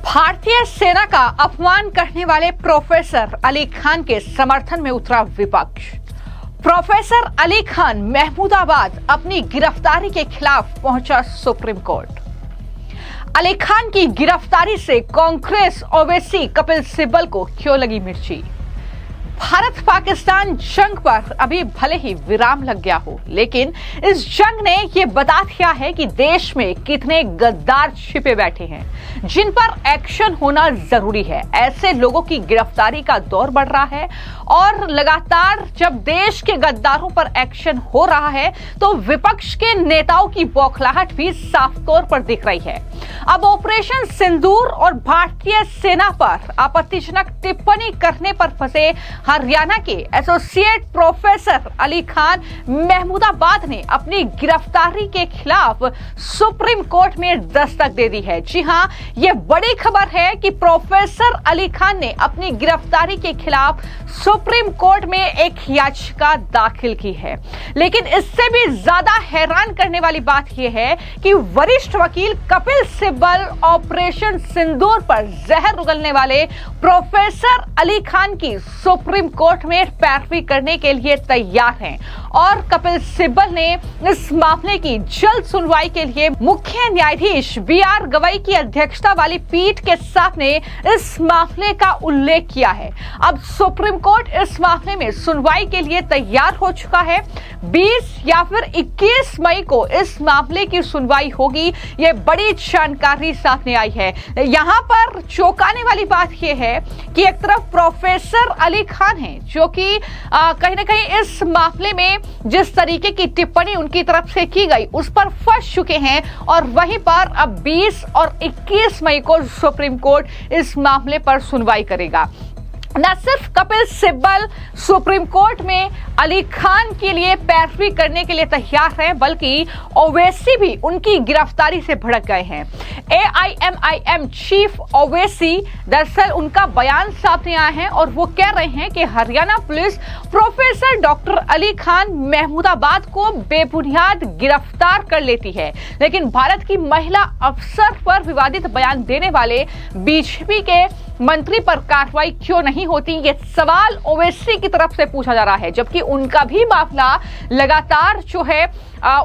भारतीय सेना का अपमान करने वाले प्रोफेसर अली खान के समर्थन में उतरा विपक्ष। प्रोफेसर अली खान महमूदाबाद अपनी गिरफ्तारी के खिलाफ पहुंचा सुप्रीम कोर्ट। अली खान की गिरफ्तारी से कांग्रेस ओवैसी कपिल सिब्बल को क्यों लगी मिर्ची? भारत पाकिस्तान जंग पर अभी भले ही विराम लग गया हो, लेकिन इस जंग ने यह बता दिया है कि देश में कितने गद्दार छिपे बैठे हैं जिन पर एक्शन होना जरूरी है। ऐसे लोगों की गिरफ्तारी का दौर बढ़ रहा है और लगातार जब देश के गद्दारों पर एक्शन हो रहा है तो विपक्ष के नेताओं की बौखलाहट भी साफ तौर पर दिख रही है। अब ऑपरेशन सिंदूर और भारतीय सेना पर आपत्तिजनक टिप्पणी करने पर फंसे हरियाणा के एसोसिएट प्रोफेसर अली खान महमूदाबाद ने अपनी गिरफ्तारी के खिलाफ सुप्रीम कोर्ट में दस्तक दे दी है। जी हां, यह बड़ी खबर है कि प्रोफेसर अली खान ने अपनी गिरफ्तारी के खिलाफ सुप्रीम कोर्ट में एक याचिका दाखिल की है। लेकिन इससे भी ज्यादा हैरान करने वाली बात यह है कि वरिष्ठ वकील कपिल सिब्बल ऑपरेशन सिंदूर पर जहर उगलने वाले प्रोफेसर अली खान की सुप्रीम कोर्ट में पैरवी करने के लिए तैयार हैं और कपिल सिब्बल ने इस मामले की जल्द सुनवाई के लिए मुख्य न्यायाधीश बीआर गवई की अध्यक्षता वाली पीठ के सामने इस मामले का उल्लेख किया है। अब सुप्रीम कोर्ट इस मामले में सुनवाई के लिए तैयार हो चुका है। 20 या फिर 21 मई को इस मामले की सुनवाई होगी। यह बड़ी जानकारी सामने आई है। यहां पर चौंकाने वाली बात यह है कि एक तरफ प्रोफेसर अली खान है जो कि कहीं ना कहीं इस मामले में जिस तरीके की टिप्पणी उनकी तरफ से की गई उस पर फंस चुके हैं और वहीं पर अब 20 और 21 मई को सुप्रीम कोर्ट इस मामले पर सुनवाई करेगा। न सिर्फ कपिल सिब्बल सुप्रीम कोर्ट में अली खान के लिए पैरवी करने के लिए तैयार हैं, बल्कि ओवैसी भी उनकी गिरफ्तारी से भड़क गए हैं। एआईएमआईएम चीफ ओवैसी दरअसल उनका बयान सामने आया है और वो कह रहे हैं कि Haryana police professor doctor Ali Khan Mahmudabad को बेबुनियाद गिरफ्तार कर लेती है, लेकिन भारत की महिला अफसर पर विवादित बयान देने वाले बीजेपी के मंत्री पर कार्रवाई क्यों नहीं होती, ये सवाल ओवैसी की तरफ से पूछा जा रहा है। जबकि उनका भी मामला लगातार जो है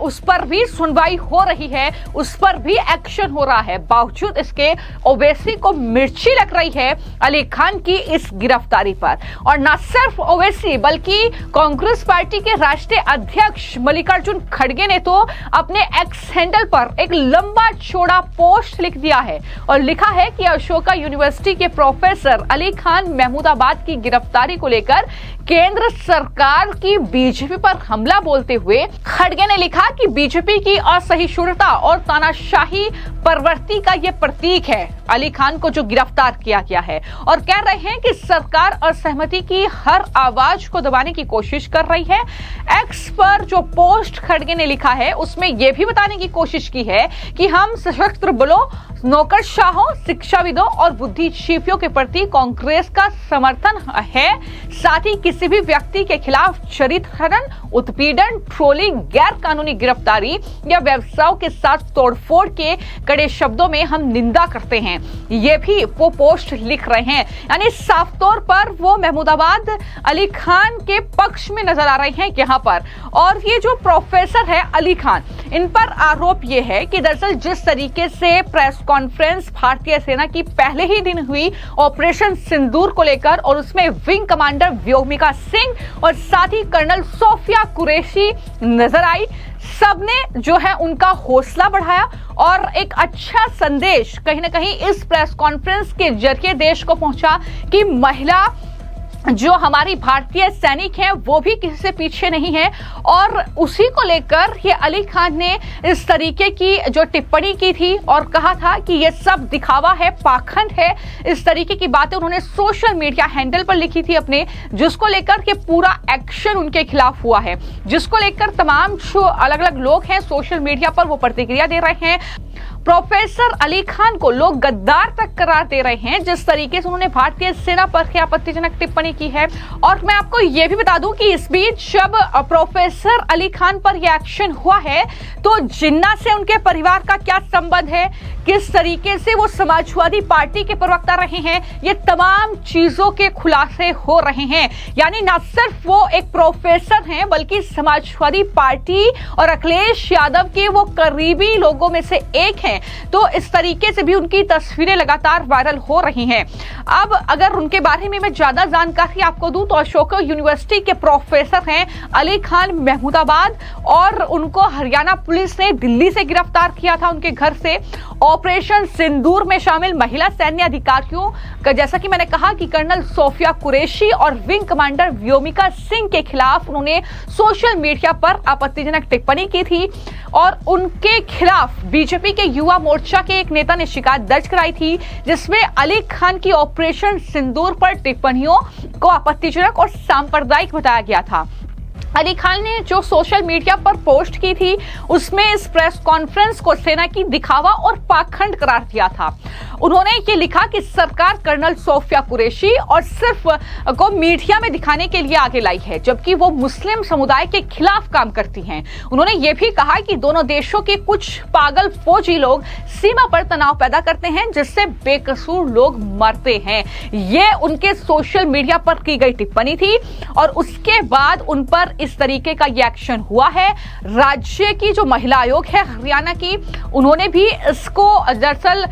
उस पर भी सुनवाई हो रही है, उस पर भी एक्शन हो रहा है। बावजूद इसके ओवैसी को मिर्ची लग रही है अली खान की इस गिरफ्तारी पर। और न सिर्फ ओवैसी बल्कि कांग्रेस पार्टी के राष्ट्रीय अध्यक्ष मल्लिकार्जुन खड़गे ने तो अपने एक्स हैंडल पर एक लंबा चौड़ा पोस्ट लिख दिया है और लिखा है कि अशोका यूनिवर्सिटी के प्रोफेसर अली खान महमूदाबाद की गिरफ्तारी को लेकर केंद्र सरकार की बीजेपी पर हमला बोलते हुए खड़गे ने लिखा कि बीजेपी की असहिष्णुता और तानाशाही प्रवृत्ति का यह प्रतीक है अली खान को जो गिरफ्तार किया गया है, और कह रहे हैं कि सरकार असहमति की हर आवाज को दबाने की कोशिश कर रही है। एक्स पर जो पोस्ट खड़गे ने लिखा है उसमें यह भी बताने की कोशिश की है कि हम सशस्त्र बलों, नौकरशाहों, शिक्षाविदों और बुद्धिजीवियों के प्रति कांग्रेस का समर्थन है। साथ ही किसी भी व्यक्ति के खिलाफ चरित्र हनन, उत्पीड़न, ट्रोलिंग, गैर कानूनी गिरफ्तारी या व्यवसायों के साथ तोड़फोड़ के कड़े शब्दों में हम निंदा करते हैं। ये भी वो पोस्ट लिख रहे हैं, यानी साफ तौर पर वो महमूदाबाद अली खान के पक्ष में नजर आ रहे हैं यहाँ पर। और ये जो प्रोफेसर है अली खान, इन पर आरोप ये है कि दरअसल जिस तरीके से प्रेस कॉन्फ्रेंस भारतीय सेना की पहले ही दिन हुई ऑपरेशन सिंदूर को लेकर और उसमें विंग कमांडर व्योमिका सिंह और साथ ही कर्नल सोफिया कुरैशी नजर आई, सबने जो है उनका हौसला बढ़ाया और एक अच्छा संदेश कहीं ना कहीं इस प्रेस कॉन्फ्रेंस के जरिए देश को पहुंचा कि महिला जो हमारी भारतीय सैनिक हैं वो भी किसी से पीछे नहीं है। और उसी को लेकर ये अली खान ने इस तरीके की जो टिप्पणी की थी और कहा था कि ये सब दिखावा है, पाखंड है, इस तरीके की बातें उन्होंने सोशल मीडिया हैंडल पर लिखी थी अपने, जिसको लेकर के पूरा एक्शन उनके खिलाफ हुआ है, जिसको लेकर तमाम जो अलग अलग लोग हैं सोशल मीडिया पर वो प्रतिक्रिया दे रहे हैं। प्रोफेसर अली खान को लोग गद्दार तक करार दे रहे हैं, जिस तरीके से उन्होंने भारतीय सेना पर आपत्तिजनक टिप्पणी की है। और मैं आपको यह भी बता दूं कि इस बीच जब प्रोफेसर अली खान पर यह एक्शन हुआ है तो जिन्ना से उनके परिवार का क्या संबंध है, किस तरीके से वो समाजवादी पार्टी के प्रवक्ता रहे हैं, ये तमाम चीजों के खुलासे हो रहे हैं। यानी न सिर्फ वो एक प्रोफेसर हैं बल्कि समाजवादी पार्टी और अखिलेश यादव के वो करीबी लोगों में से एक हैं। तो इस तरीके से भी उनकी तस्वीरें लगातार वायरल हो रही हैं। अब अगर उनके बारे में मैं ज्यादा जानकारी आपको दूं तो अशोका यूनिवर्सिटी के प्रोफेसर हैं अली खान महमूदाबाद, और उनको हरियाणा पुलिस ने दिल्ली से गिरफ्तार किया था उनके घर से। ऑपरेशन सिंदूर में शामिल महिला सैन्य अधिकारियों का, जैसा कि मैंने कहा कि कर्नल सोफिया कुरैशी और विंग कमांडर व्योमिका सिंह के खिलाफ उन्होंने सोशल मीडिया पर आपत्तिजनक टिप्पणी की थी और उनके खिलाफ बीजेपी के युवा मोर्चा के एक नेता ने शिकायत दर्ज कराई थी, जिसमें अली खान की ऑपरेशन सिंदूर पर टिप्पणियों को आपत्तिजनक और सांप्रदायिक बताया गया था। अली खान ने जो सोशल मीडिया पर पोस्ट की थी उसमें इस प्रेस कॉन्फ्रेंस को सेना की दिखावा और पाखंड करार दिया था। उन्होंने ये लिखा कि सरकार कर्नल सोफिया कुरैशी और सिर्फ को मीडिया में दिखाने के लिए आगे लाई है, जबकि वो मुस्लिम समुदाय के खिलाफ काम करती हैं। उन्होंने ये भी कहा कि दोनों देशों के कुछ पागल फौजी लोग सीमा पर तनाव पैदा करते हैं, जिससे बेकसूर लोग मरते हैं। ये उनके सोशल मीडिया पर की गई टिप्पणी थी और उसके बाद उन पर इस तरीके का ये एक्शन हुआ है। राज्य की जो महिला आयोग है हरियाणा की, उन्होंने भी इसको दरअसल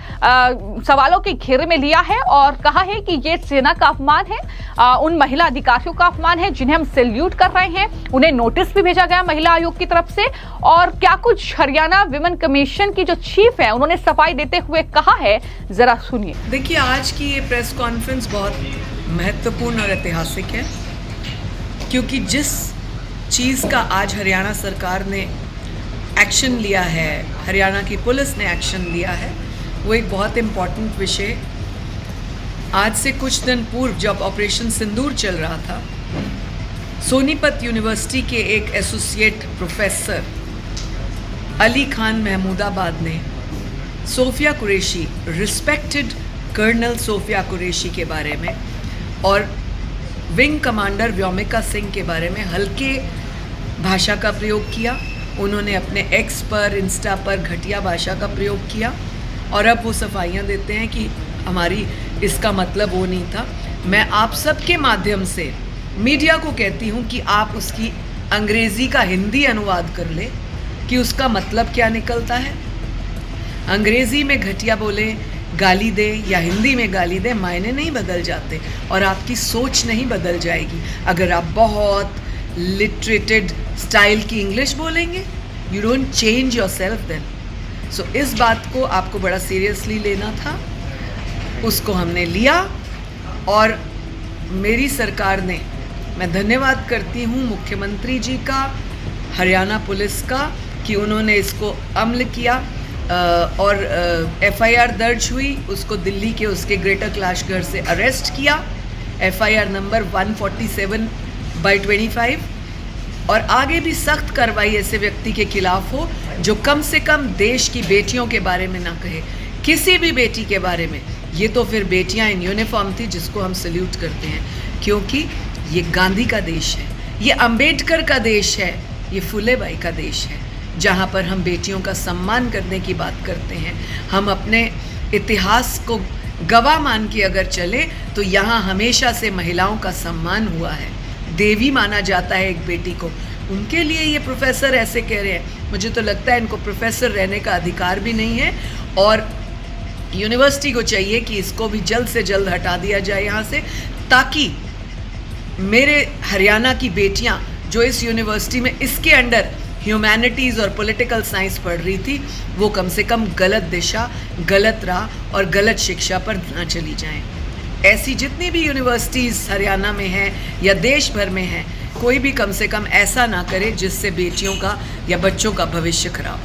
सवालों के घेरे में लिया है और कहा है कि ये सेना का अपमान है, उन महिला अधिकारियों का अपमान है जिन्हें हम सैल्यूट कर रहे हैं। उन्हें नोटिस भी भेजा गया महिला आयोग की तरफ से। और क्या कुछ हरियाणा विमेन कमीशन की जो चीफ है उन्होंने सफाई देते हुए कहा है, जरा सुनिए। देखिए, आज की ये प्रेस कॉन्फ्रेंस बहुत महत्वपूर्ण और ऐतिहासिक है, क्योंकि जिस चीज़ का आज हरियाणा सरकार ने एक्शन लिया है, हरियाणा की पुलिस ने एक्शन लिया है, वो एक बहुत इम्पॉर्टेंट विषय। आज से कुछ दिन पूर्व जब ऑपरेशन सिंदूर चल रहा था, सोनीपत यूनिवर्सिटी के एक एसोसिएट प्रोफेसर अली खान महमूदाबाद ने सोफिया कुरैशी, रिस्पेक्टेड कर्नल सोफिया कुरैशी के बारे में और विंग कमांडर व्योमिका सिंह के बारे में हल्के भाषा का प्रयोग किया। उन्होंने अपने एक्स पर, इंस्टा पर घटिया भाषा का प्रयोग किया और अब वो सफाइयाँ देते हैं कि हमारी इसका मतलब वो नहीं था। मैं आप सबके माध्यम से मीडिया को कहती हूँ कि आप उसकी अंग्रेज़ी का हिंदी अनुवाद कर ले कि उसका मतलब क्या निकलता है। अंग्रेज़ी में घटिया बोले, गाली दे या हिंदी में गाली दे, मायने नहीं बदल जाते और आपकी सोच नहीं बदल जाएगी अगर आप बहुत लिटरेटेड स्टाइल की इंग्लिश बोलेंगे। You don't change yourself then. So इस बात को आपको बड़ा सीरियसली लेना था, उसको हमने लिया और मेरी सरकार ने, मैं धन्यवाद करती हूँ मुख्यमंत्री जी का, हरियाणा पुलिस का कि उन्होंने इसको अमल किया और एफआईआर दर्ज हुई, उसको दिल्ली के उसके ग्रेटर कैलाश घर से अरेस्ट किया, एफआईआर नंबर 147/25, और आगे भी सख्त कार्रवाई ऐसे व्यक्ति के खिलाफ हो जो कम से कम देश की बेटियों के बारे में ना कहे, किसी भी बेटी के बारे में। ये तो फिर बेटियां इन यूनिफॉर्म थी जिसको हम सल्यूट करते हैं, क्योंकि ये गांधी का देश है, ये अंबेडकर का देश है, ये फुले भाई का देश है, जहाँ पर हम बेटियों का सम्मान करने की बात करते हैं। हम अपने इतिहास को गवाह मान के अगर चले तो यहाँ हमेशा से महिलाओं का सम्मान हुआ है, देवी माना जाता है एक बेटी को। उनके लिए ये प्रोफेसर ऐसे कह रहे हैं, मुझे तो लगता है इनको प्रोफेसर रहने का अधिकार भी नहीं है और यूनिवर्सिटी को चाहिए कि इसको भी जल्द से जल्द हटा दिया जाए यहाँ से, ताकि मेरे हरियाणा की बेटियाँ जो इस यूनिवर्सिटी में इसके अंडर ह्यूमैनिटीज़ और पॉलिटिकल साइंस पढ़ रही थी, वो कम से कम गलत दिशा, गलत राह और गलत शिक्षा पर ना चली जाएं। ऐसी जितनी भी यूनिवर्सिटीज़ हरियाणा में हैं या देश भर में हैं, कोई भी कम से कम ऐसा ना करे जिससे बेटियों का या बच्चों का भविष्य खराब।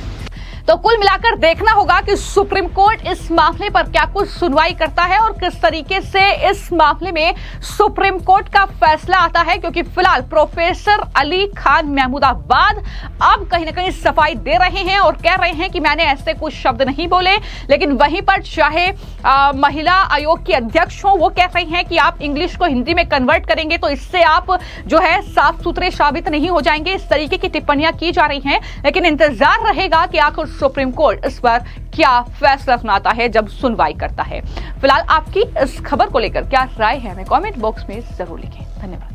तो कुल मिलाकर देखना होगा कि सुप्रीम कोर्ट इस मामले पर क्या कुछ सुनवाई करता है और किस तरीके से इस मामले में सुप्रीम कोर्ट का फैसला आता है, क्योंकि फिलहाल प्रोफेसर अली खान महमूदाबाद अब कहीं ना कहीं सफाई दे रहे हैं और कह रहे हैं कि मैंने ऐसे कुछ शब्द नहीं बोले। लेकिन वहीं पर चाहे महिला आयोग की अध्यक्ष हो, वो कह रही हैं कि आप इंग्लिश को हिंदी में कन्वर्ट करेंगे तो इससे आप जो है साफ सुथरे साबित नहीं हो जाएंगे। इस तरीके की टिप्पणियां की जा रही हैं, लेकिन इंतजार रहेगा कि आखिर सुप्रीम कोर्ट इस पर क्या फैसला सुनाता है जब सुनवाई करता है। फिलहाल आपकी इस खबर को लेकर क्या राय है, हमें कमेंट बॉक्स में जरूर लिखें। धन्यवाद।